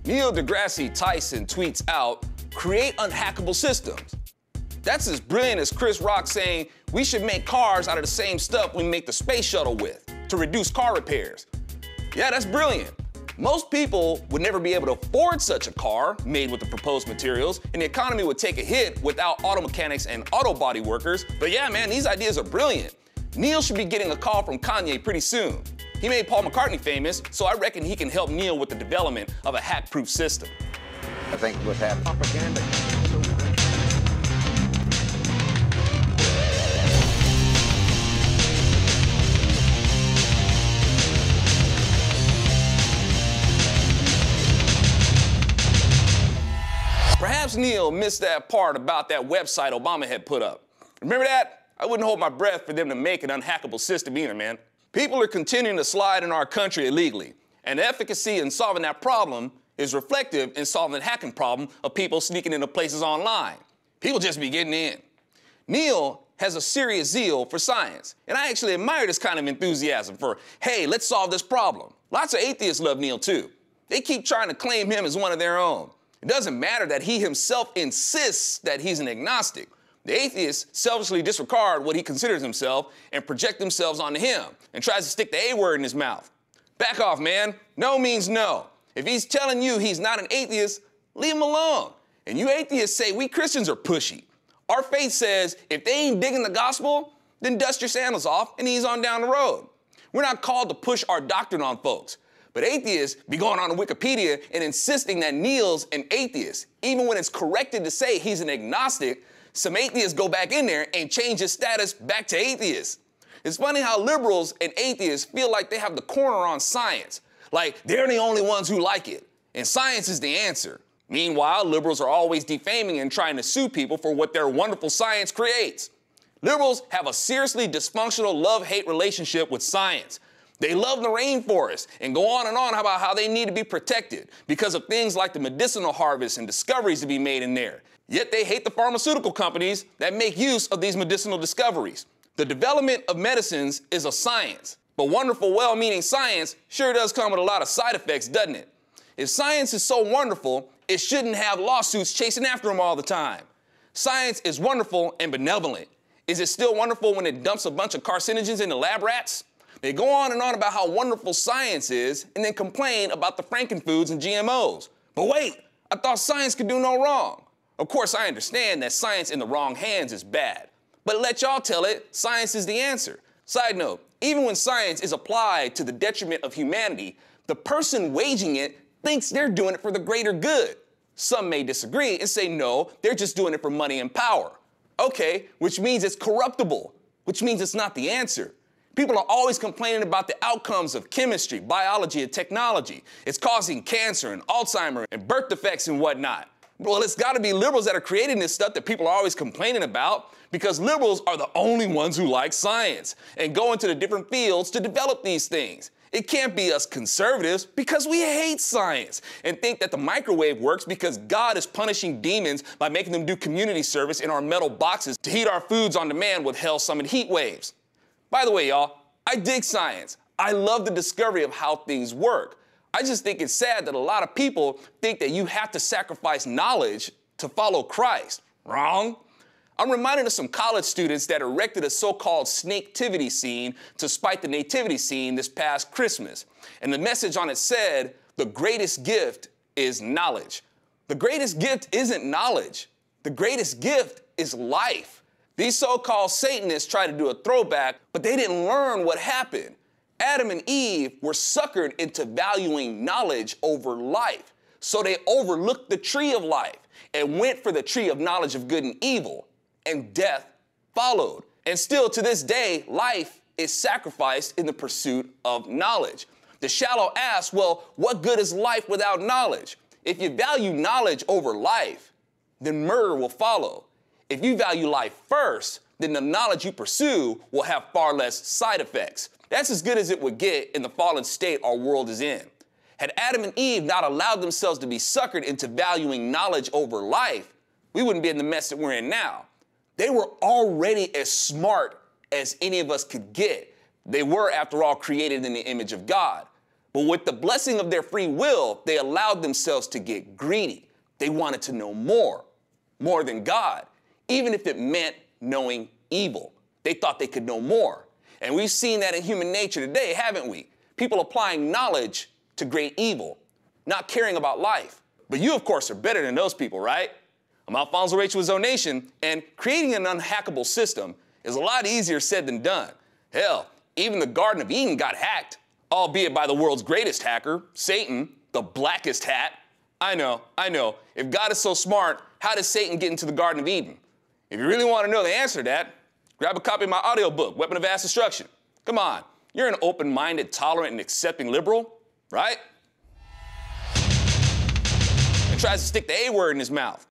Neil deGrasse Tyson tweets out, "Create unhackable systems." That's as brilliant as Chris Rock saying we should make cars out of the same stuff we make the space shuttle with to reduce car repairs. Yeah, that's brilliant. Most people would never be able to afford such a car made with the proposed materials, and the economy would take a hit without auto mechanics and auto body workers. But yeah, man, these ideas are brilliant. Neil should be getting a call from Kanye pretty soon. He made Paul McCartney famous, so I reckon he can help Neil with the development of a hack-proof system. I think what's happening. Propaganda. Perhaps Neil missed that part about that website Obama had put up. Remember that? I wouldn't hold my breath for them to make an unhackable system either, man. People are continuing to slide in our country illegally, and the efficacy in solving that problem is reflective in solving the hacking problem of people sneaking into places online. People just be getting in. Neil has a serious zeal for science, and I actually admire this kind of enthusiasm for, hey, let's solve this problem. Lots of atheists love Neil too. They keep trying to claim him as one of their own. It doesn't matter that he himself insists that he's an agnostic. The atheists selfishly disregard what he considers himself and project themselves onto him and tries to stick the A word in his mouth. Back off, man. No means no. If he's telling you he's not an atheist, leave him alone. And you atheists say we Christians are pushy. Our faith says if they ain't digging the gospel, then dust your sandals off and ease on down the road. We're not called to push our doctrine on folks. But atheists be going on to Wikipedia and insisting that Neil's an atheist. Even when it's corrected to say he's an agnostic, some atheists go back in there and change his status back to atheist. It's funny how liberals and atheists feel like they have the corner on science. Like they're the only ones who like it, and science is the answer. Meanwhile, liberals are always defaming and trying to sue people for what their wonderful science creates. Liberals have a seriously dysfunctional love-hate relationship with science. They love the rainforest and go on about how they need to be protected because of things like the medicinal harvests and discoveries to be made in there. Yet they hate the pharmaceutical companies that make use of these medicinal discoveries. The development of medicines is a science, but wonderful, well-meaning science sure does come with a lot of side effects, doesn't it? If science is so wonderful, it shouldn't have lawsuits chasing after them all the time. Science is wonderful and benevolent. Is it still wonderful when it dumps a bunch of carcinogens into lab rats? They go on about how wonderful science is and then complain about the frankenfoods and GMOs. But wait, I thought science could do no wrong. Of course, I understand that science in the wrong hands is bad. But let y'all tell it, science is the answer. Side note, even when science is applied to the detriment of humanity, the person waging it thinks they're doing it for the greater good. Some may disagree and say, no, they're just doing it for money and power. Okay, which means it's corruptible, which means it's not the answer. People are always complaining about the outcomes of chemistry, biology, and technology. It's causing cancer and Alzheimer's and birth defects and whatnot. Well, it's got to be liberals that are creating this stuff that people are always complaining about because liberals are the only ones who like science and go into the different fields to develop these things. It can't be us conservatives because we hate science and think that the microwave works because God is punishing demons by making them do community service in our metal boxes to heat our foods on demand with hell-summoned heat waves. By the way, y'all, I dig science. I love the discovery of how things work. I just think it's sad that a lot of people think that you have to sacrifice knowledge to follow Christ. Wrong. I'm reminded of some college students that erected a so-called snaketivity scene to spite the nativity scene this past Christmas. And the message on it said, the greatest gift is knowledge. The greatest gift isn't knowledge. The greatest gift is life. These so-called Satanists tried to do a throwback, but they didn't learn what happened. Adam and Eve were suckered into valuing knowledge over life. So they overlooked the tree of life and went for the tree of knowledge of good and evil, and death followed. And still to this day, life is sacrificed in the pursuit of knowledge. The shallow ask, well, what good is life without knowledge? If you value knowledge over life, then murder will follow. If you value life first, then the knowledge you pursue will have far less side effects. That's as good as it would get in the fallen state our world is in. Had Adam and Eve not allowed themselves to be suckered into valuing knowledge over life, we wouldn't be in the mess that we're in now. They were already as smart as any of us could get. They were, after all, created in the image of God. But with the blessing of their free will, they allowed themselves to get greedy. They wanted to know more than God, even if it meant knowing evil. They thought they could know more. And we've seen that in human nature today, haven't we? People applying knowledge to great evil, not caring about life. But you, of course, are better than those people, right? I'm Alfonso Rachel with Zonation, and creating an unhackable system is a lot easier said than done. Hell, even the Garden of Eden got hacked, albeit by the world's greatest hacker, Satan, the blackest hat. I know. If God is so smart, how did Satan get into the Garden of Eden? If you really want to know the answer to that, grab a copy of my audiobook, Weapon of Mass Destruction. Come on, you're an open-minded, tolerant, and accepting liberal, right? And tries to stick the A word in his mouth.